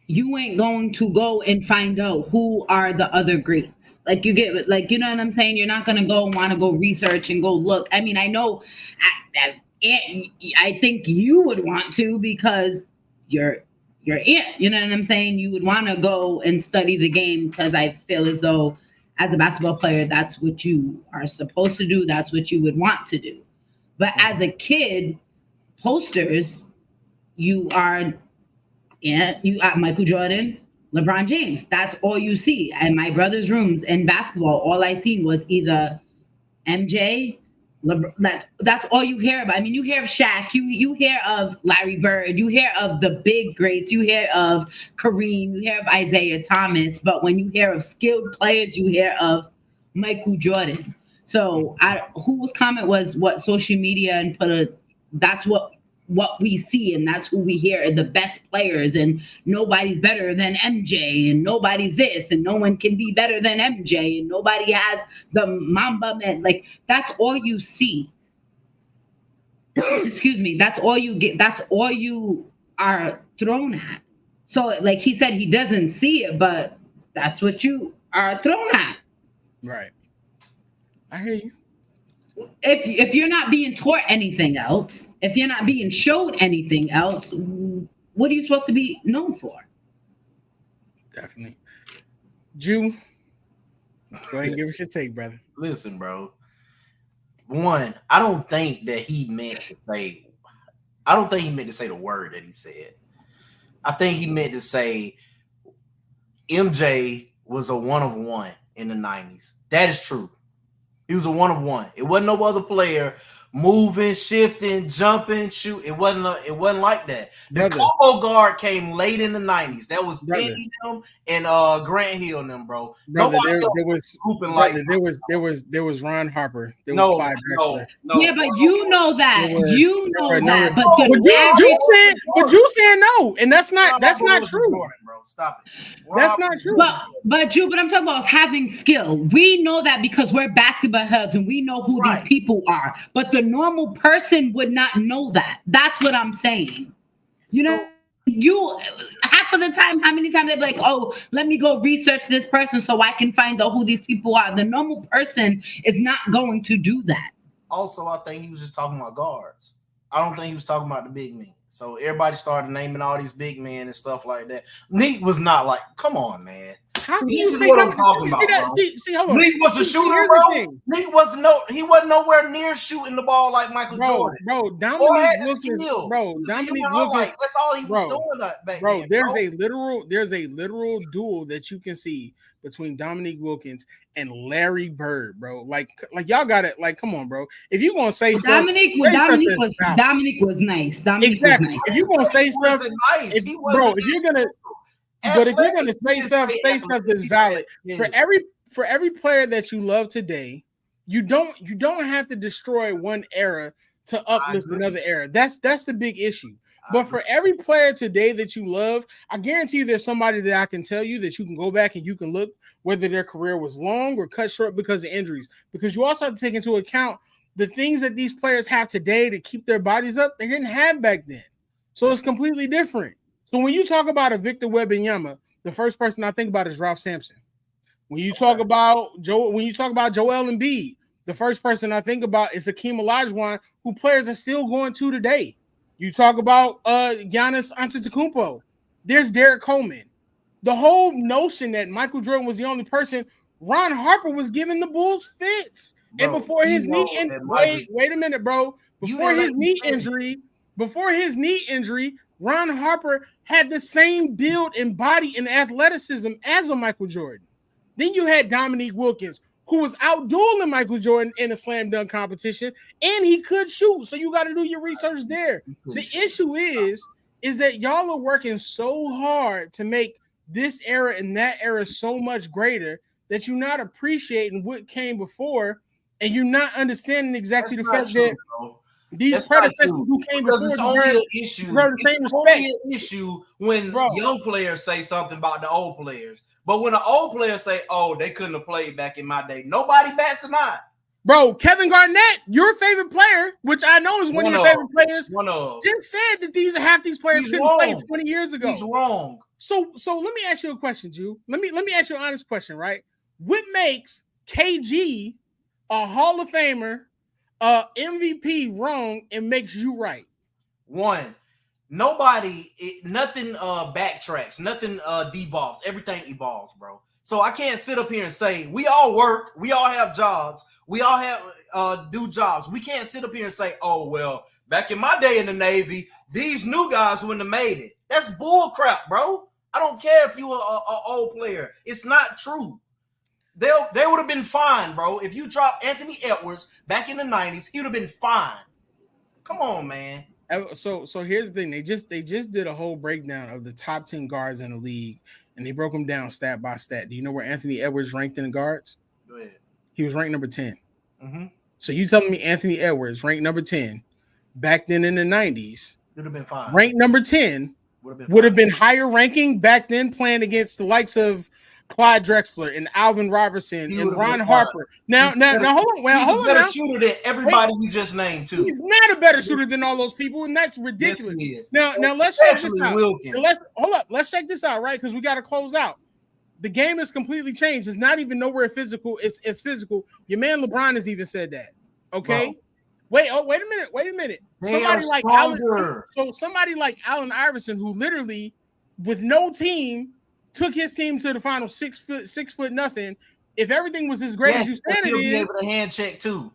you ain't going to go and find out who are the other greats. Like you get, like, you know what I'm saying? You're not going to go and want to go research and go look. I mean, I know I think you would want to because you're it. You know what I'm saying? You would want to go and study the game because I feel as though as a basketball player, that's what you are supposed to do. That's what you would want to do. But as a kid, posters, you are Michael Jordan, LeBron James. That's all you see. And my brother's rooms in basketball, all I seen was either MJ. That's all you hear about. I mean, you hear of Shaq, you hear of Larry Bird, you hear of the big greats, you hear of Kareem, you hear of Isaiah Thomas, but when you hear of skilled players, you hear of Michael Jordan. So whose comment was what social media and that's what we see and that's who we hear are the best players and nobody's better than MJ and nobody's this and no one can be better than MJ and nobody has the Mamba man. Like that's all you see. Excuse me. That's all you get. That's all you are thrown at. So like he said, he doesn't see it, but that's what you are thrown at. Right. I hear you. If you're not being taught anything else, if you're not being showed anything else, what are you supposed to be known for? Definitely. Jew, go ahead and give us your take, brother. Listen, bro. One, I don't think he meant to say the word that he said. I think he meant to say MJ was a one of one in the 90s. That is true. He was a one of one. It wasn't no other player moving, shifting, jumping, shoot. It wasn't like that. The combo guard came late in the 90s. That was Penny them and Grant Hill and them, bro. Brother, there was Ron Harper. There was Clyde Drexler. No. Yeah, but you know that. But you saying no, and that's not true. Jordan, bro. Stop it. That's not true. But I'm talking about having skill. We know that because we're basketball heads and we know who these people are. But the normal person would not know that. That's what I'm saying. You know, half of the time, how many times they're like, oh, let me go research this person so I can find out who these people are. The normal person is not going to do that. Also, I think he was just talking about guards. I don't think he was talking about the big men. So everybody started naming all these big men and stuff like that. Neek was not like, come on, man. This is what I'm talking about. Neek was a shooter, bro. Neek he wasn't nowhere near shooting the ball like Michael Jordan. Bro, Dominique Wilkins, that's all he was doing back then. There's a literal duel that you can see between Dominique Wilkins and Larry Bird, bro. Like y'all got it. Like, come on, bro. If you gonna say Dominique was nice. Dominique was nice. If you gonna say stuff, if you're gonna say stuff that's valid for every player that you love today, you don't have to destroy one era to uplift another era. That's the big issue. But for every player today that you love, I guarantee you there's somebody that I can tell you that you can go back and you can look whether their career was long or cut short because of injuries. Because you also have to take into account the things that these players have today to keep their bodies up, they didn't have back then. So it's completely different. So when you talk about a Victor Wembanyama, the first person I think about is Ralph Sampson. When you talk about Joel Embiid, the first person I think about is Hakeem Olajuwon, who players are still going to today. You talk about Giannis Antetokounmpo. There's Derek Coleman. The whole notion that Michael Jordan was the only person, Ron Harper was giving the Bulls fits. Bro, and before his knee injury, wait a minute, bro. Before his knee injury, Ron Harper had the same build and body and athleticism as a Michael Jordan. Then you had Dominique Wilkins, who was out-dueling Michael Jordan in a slam dunk competition, and he could shoot. So you got to do your research there. The issue is that y'all are working so hard to make this era and that era so much greater that you're not appreciating what came before, and you're not understanding exactly the fact that these predecessors who came before it's only an issue. It's only an issue when young players say something about the old players. But when the old players say, "Oh, they couldn't have played back in my day," nobody bats an eye. Bro, Kevin Garnett, your favorite player, which I know is one of your favorite players, just said that half these players couldn't play 20 years ago. He's wrong. So let me ask you a question, Jew. Let me ask you an honest question, right? What makes KG a Hall of Famer, MVP wrong and makes you right? One, nothing backtracks, nothing devolves. Everything evolves, bro. So I can't sit up here and say we all work, we all have jobs, we all have do jobs. We can't sit up here and say, oh well, back in my day in the Navy, these new guys wouldn't have made it. That's bull crap, bro. I don't care if you're a old player. It's not true. They would have been fine, bro. If you dropped Anthony Edwards back in the 90s, he would have been fine. Come on, man. So here's the thing. They just did a whole breakdown of the top 10 guards in the league, and they broke them down stat by stat. Do you know where Anthony Edwards ranked in the guards? Go ahead. He was ranked number 10. Mm-hmm. So you telling me Anthony Edwards ranked number 10 back then in the 90s? Would have been fine. Ranked number 10 would have been higher ranking back then, playing against the likes of Clyde Drexler and Alvin Robertson and Ron Harper. Now, hold on. Well, hold on. He's a better shooter than everybody you just named, too. He's not a better shooter than all those people, and that's ridiculous. Yes, he is. Now let's check this out. Hold up. Let's check this out, right? Because we got to close out. The game has completely changed. It's not even nowhere physical. It's physical. Your man LeBron has even said that. Okay. Bro. Wait a minute. Somebody like Allen Iverson, who literally, with no team, took his team to the final 6 foot nothing. If everything was as great as you said it is, be able to hand check too,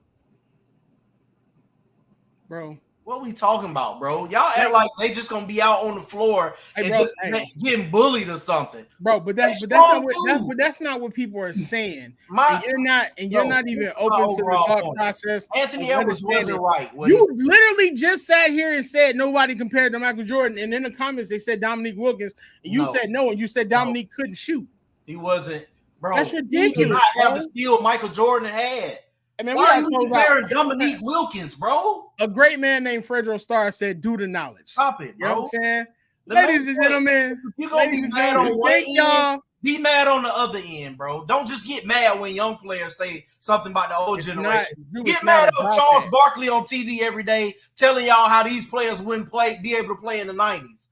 bro. What we talking about, bro? Y'all act like they just gonna be out on the floor getting bullied or something, bro. But that's not what people are saying. You're not even open to the thought process. Anthony Edwards wasn't right. You literally just sat here and said nobody compared to Michael Jordan, and in the comments they said Dominique Wilkins, and you said no, and you said Dominique couldn't shoot. He wasn't, bro. That's ridiculous. He did not have the skill Michael Jordan had. I mean, why are you comparing Dominique Wilkins, bro? A great man named Fredro Starr said, "Do the knowledge." Stop it, bro. You know what I'm saying? Ladies and gentlemen, you're gonna be mad on one end, be mad on the other end, bro. Don't just get mad when young players say something about the old generation. Get mad at Charles Barkley on TV every day, telling y'all how these players wouldn't be able to play in the 90s.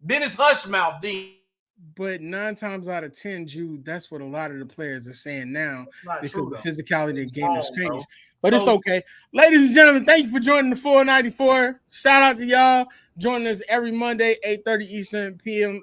Dennis Hushmouth, But 9 times out of 10, Jude, that's what a lot of the players are saying now because the physicality of the game has changed. Bro. But it's okay. Ladies and gentlemen, thank you for joining the 494. Shout out to y'all joining us every Monday, 8:30 Eastern PM.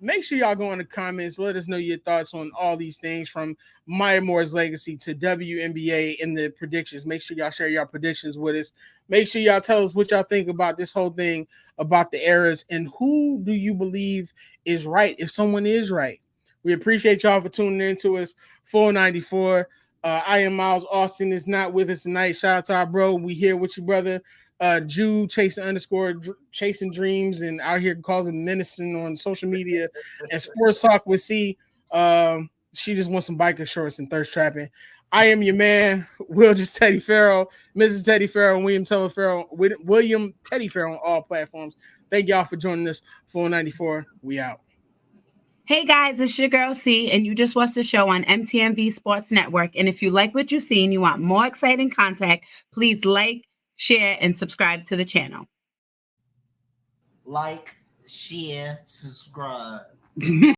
Make sure y'all go in the comments. Let us know your thoughts on all these things from Maya Moore's legacy to WNBA and the predictions. Make sure y'all share your predictions with us. Make sure y'all tell us what y'all think about this whole thing, about the eras, and who do you believe is right, if someone is right. We appreciate y'all for tuning in to us. 494. I am Miles Austin is not with us tonight. Shout out to our bro. We here with you, brother. Jude chasing dreams and out here causing menacing on social media and Sports Talk with C. She just wants some biker shorts and thirst trapping. I am your man, Teddy Farrell, Mrs. Teddy Farrell, William Teddy Farrell on all platforms. Thank y'all for joining us. 494. We out. Hey guys, it's your girl C, and you just watched the show on MTMV Sports Network. And if you like what you see and you want more exciting content, please like, share, and subscribe to the channel. Like, share, subscribe.